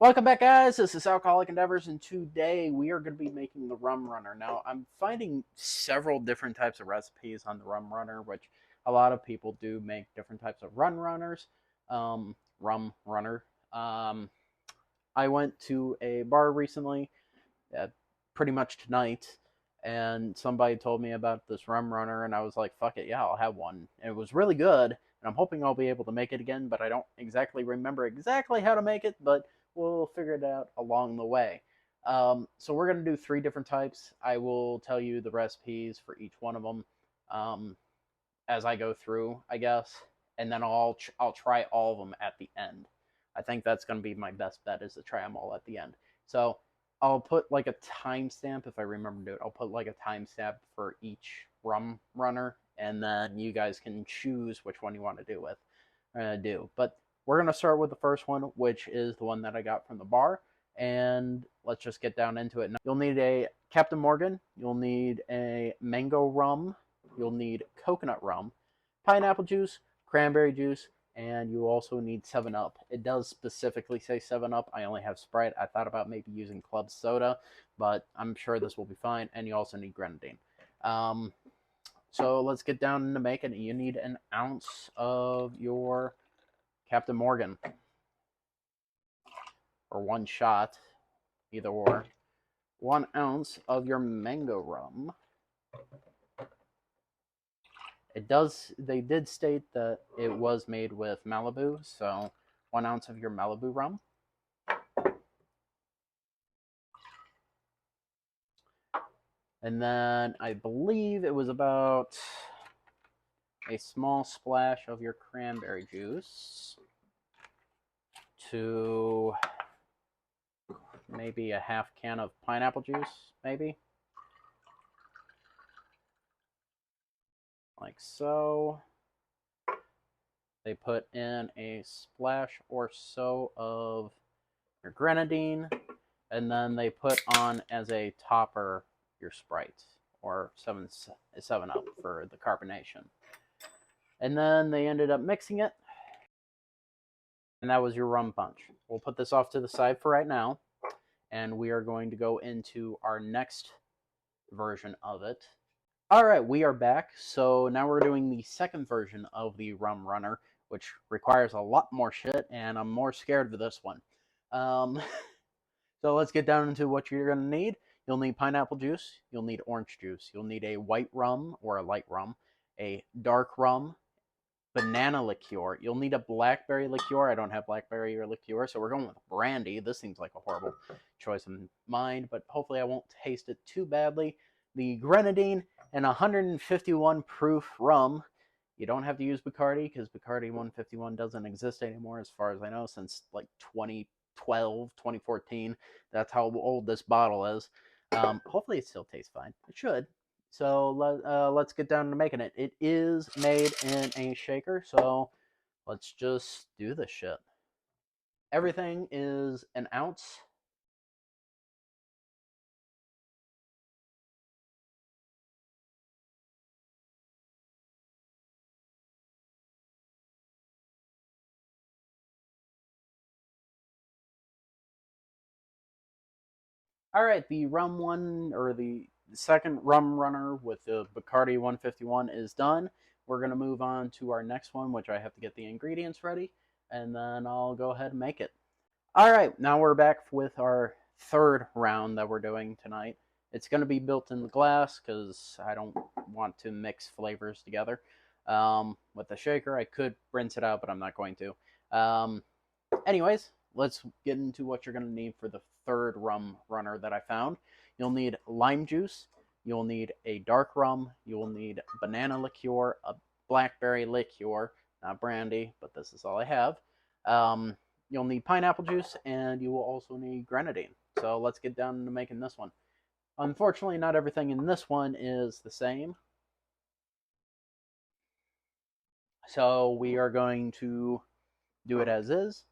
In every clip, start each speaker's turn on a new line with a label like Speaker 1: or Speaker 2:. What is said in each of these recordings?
Speaker 1: Welcome back, guys. This is Alcoholic Endeavors, and today we are going to be making the rum runner. Now, I'm finding several different types of recipes on the rum runner, which a lot of people do make different types of rum runners. Rum runner. Um, I went to a bar recently, pretty much tonight, and somebody told me about this rum runner, and I was like, fuck it, yeah, I'll have one. And it was really good, and I'm hoping I'll be able to make it again, but I don't exactly remember exactly how to make it, but we'll figure it out along the way. So we're going to do three different types. I will tell you the recipes for each one of them um, as I go through, I guess, and then I'll try all of them at the end. I think that's going to be my best bet is to try them all at the end. So I'll put like a timestamp if I remember to do it. I'll put like a timestamp for each rum runner, and then you guys can choose which one you want to do. But we're gonna start with the first one, which is the one that I got from the bar, and let's just get down into it. Now, you'll need a Captain Morgan. You'll need a mango rum. You'll need coconut rum, pineapple juice, cranberry juice, and you also need 7 Up. It does specifically say 7 Up. I only have Sprite. I thought about maybe using Club Soda, but I'm sure this will be fine. And you also need grenadine. So let's get down into making it. You need an ounce of your Captain Morgan, or one shot, either or. 1 ounce of your mango rum. They did state that it was made with Malibu, so 1 ounce of your Malibu rum. And then I believe it was about a small splash of your cranberry juice to maybe a half can of pineapple juice, maybe. Like so. They put in a splash or so of your grenadine, and then they put on as a topper your Sprite, or 7 Up for the carbonation. And then they ended up mixing it, and that was your rum punch. We'll put this off to the side for right now, and we are going to go into our next version of it. All right, we are back. So now we're doing the second version of the rum runner, which requires a lot more shit, and I'm more scared of this one. Um, so let's get down into what you're going to need. You'll need pineapple juice. You'll need orange juice. You'll need a white rum or a light rum, a dark rum, banana liqueur. You'll need a blackberry liqueur. I don't have blackberry or liqueur, so we're going with brandy. This seems like a horrible choice of mine, but hopefully I won't taste it too badly. The grenadine and 151 proof rum. You don't have to use Bacardi because Bacardi 151 doesn't exist anymore as far as I know since like 2012, 2014. That's how old this bottle is. Hopefully it still tastes fine. It should. So let's get down to making it. It is made in a shaker, so let's just do this shit. Everything is an ounce. All right, the rum one, or the second rum runner with the Bacardi 151 is done. We're going to move on to our next one, which I have to get the ingredients ready, and then I'll go ahead and make it. All right, now we're back with our third round that we're doing tonight. It's going to be built in the glass because I don't want to mix flavors together. With the shaker, I could rinse it out, but I'm not going to. Anyways, let's get into what you're going to need for the third rum runner that I found. You'll need lime juice. You'll need a dark rum. You'll need banana liqueur, a blackberry liqueur, not brandy, but this is all I have. You'll need pineapple juice, and you will also need grenadine. So let's get down to making this one. Unfortunately, not everything in this one is the same. So we are going to do it as is.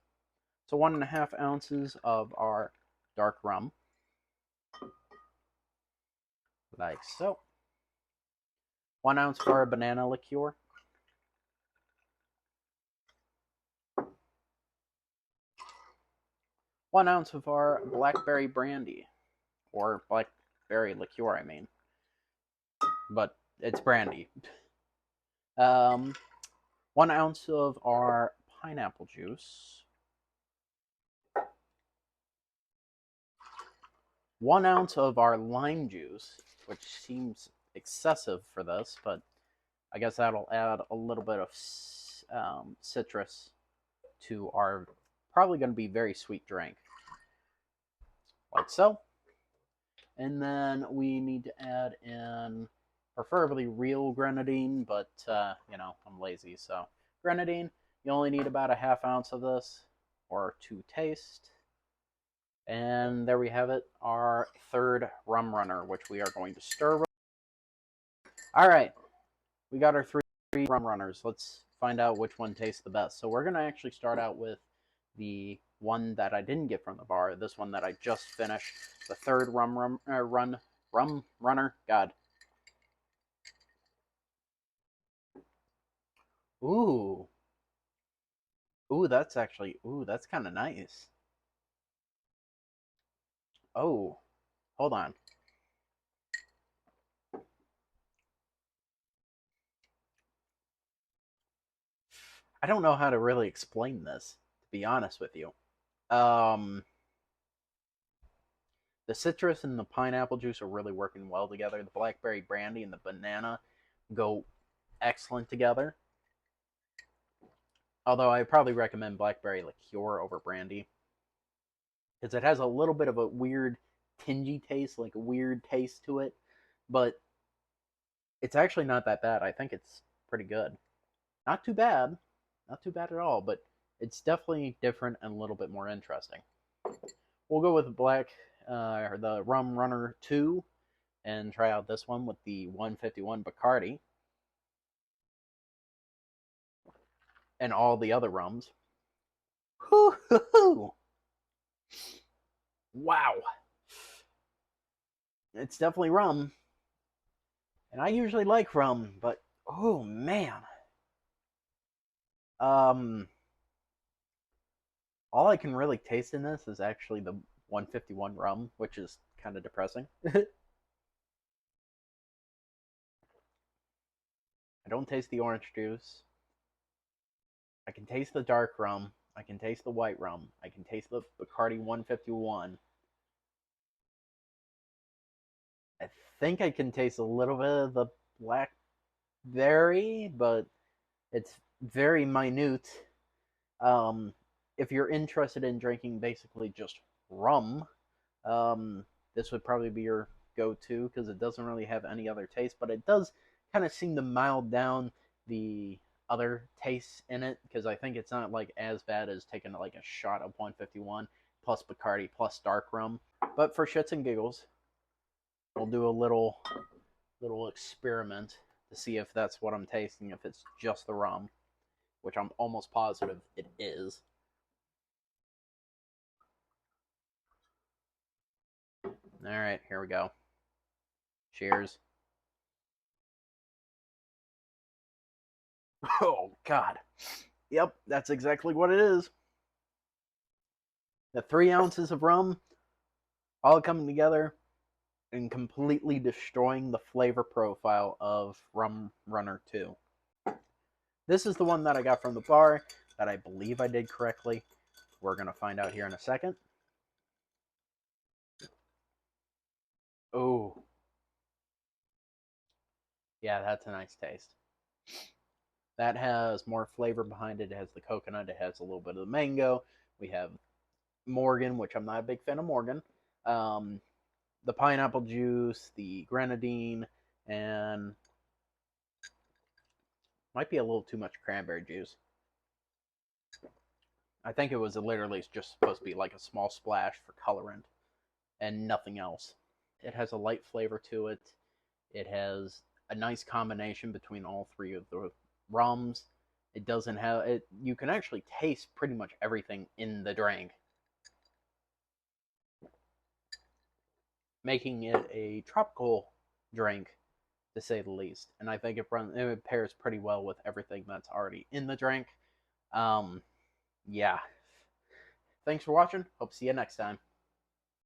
Speaker 1: So 1.5 ounces of our dark rum, like so. 1 ounce for our banana liqueur. 1 ounce of our blackberry brandy, or blackberry liqueur, I mean, but it's brandy. 1 ounce of our pineapple juice, 1 ounce of our lime juice, which seems excessive for this, but I guess that'll add a little bit of citrus to our probably going to be very sweet drink, like so. And then we need to add in preferably real grenadine, but I'm lazy, so grenadine. You only need about a half ounce of this, or to taste. And there we have it, our third rum runner, which we are going to stir. All right, we got our three rum runners. Let's find out which one tastes the best. So we're going to actually start out with the one that I didn't get from the bar, this one that I just finished, the third rum runner. God. Ooh. Ooh, that's kind of nice. Oh, hold on. I don't know how to really explain this, to be honest with you. The citrus and the pineapple juice are really working well together. The blackberry brandy and the banana go excellent together. Although I probably recommend blackberry liqueur over brandy, because it has a little bit of a weird tingy taste, like a weird taste to it, but it's actually not that bad. I think it's pretty good. Not too bad. Not too bad at all, but it's definitely different and a little bit more interesting. We'll go with the Rum Runner 2 and try out this one with the 151 Bacardi and all the other rums. Woo-hoo-hoo. Wow. It's definitely rum. And I usually like rum, but oh man. All I can really taste in this is actually the 151 rum, which is kind of depressing. I don't taste the orange juice. I can taste the dark rum. I can taste the white rum. I can taste the Bacardi 151. I think I can taste a little bit of the blackberry, but it's very minute. Um, if you're interested in drinking basically just rum, this would probably be your go-to because it doesn't really have any other taste, but it does kind of seem to mild down the other tastes in it because I think it's not like as bad as taking like a shot of 151 plus Bacardi plus dark rum. But for shits and giggles, we'll do a little experiment to see if that's what I'm tasting, if it's just the rum, which I'm almost positive it is. All right, here we go. Cheers. Oh, God. Yep, that's exactly what it is. The 3 ounces of rum all coming together and completely destroying the flavor profile of Rum Runner 2. This is the one that I got from the bar that I believe I did correctly. We're going to find out here in a second. Oh. Yeah, that's a nice taste. That has more flavor behind it. It has the coconut. It has a little bit of the mango. We have Morgan, which I'm not a big fan of Morgan. The pineapple juice, the grenadine, and might be a little too much cranberry juice. I think it was literally just supposed to be like a small splash for colorant and nothing else. It has a light flavor to it. It has a nice combination between all three of the rums. It doesn't have it. You can actually taste pretty much everything in the drink, making it a tropical drink to say the least. And I think it pairs pretty well with everything that's already in the drink. Yeah, Thanks for watching. Hope to see you next time.